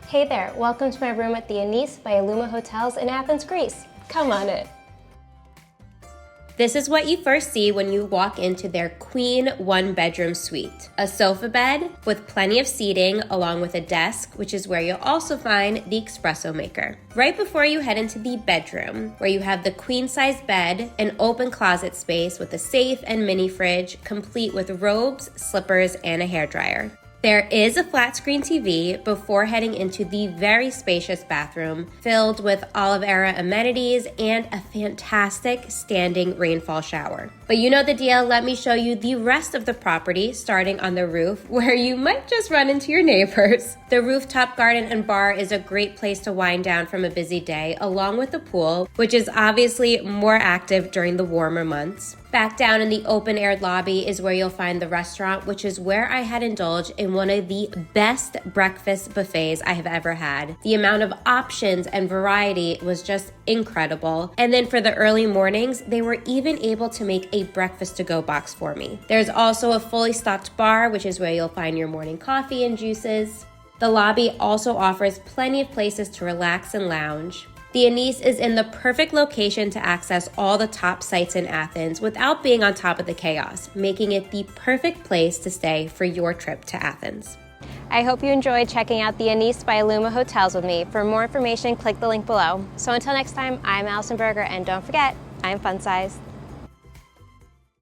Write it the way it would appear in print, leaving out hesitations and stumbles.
Hey there, welcome to my room at the Anise by Aluma Hotels in Athens, Greece. Come on in. This is what you first see when you walk into their queen one-bedroom suite. A sofa bed with plenty of seating along with a desk, which is where you'll also find the espresso maker. Right before you head into the bedroom, where you have the queen-size bed, an open closet space with a safe and mini fridge, complete with robes, slippers, and a hairdryer. There is a flat screen TV before heading into the very spacious bathroom filled with olive era amenities and a fantastic standing rainfall shower. But you know the deal, let me show you the rest of the property starting on the roof where you might just run into your neighbors. The rooftop garden and bar is a great place to wind down from a busy day along with the pool, which is obviously more active during the warmer months. Back down in the open-aired lobby is where you'll find the restaurant, which is where I had indulged in one of the best breakfast buffets I have ever had. The amount of options and variety was just incredible. And then for the early mornings, they were even able to make a breakfast to-go box for me. There's also a fully stocked bar, which is where you'll find your morning coffee and juices. The lobby also offers plenty of places to relax and lounge. The Anise is in the perfect location to access all the top sites in Athens without being on top of the chaos, making it the perfect place to stay for your trip to Athens. I hope you enjoyed checking out the Anise by Aluma Hotels with me. For more information, click the link below. So until next time, I'm Allison Berger, and don't forget, I'm FunSized.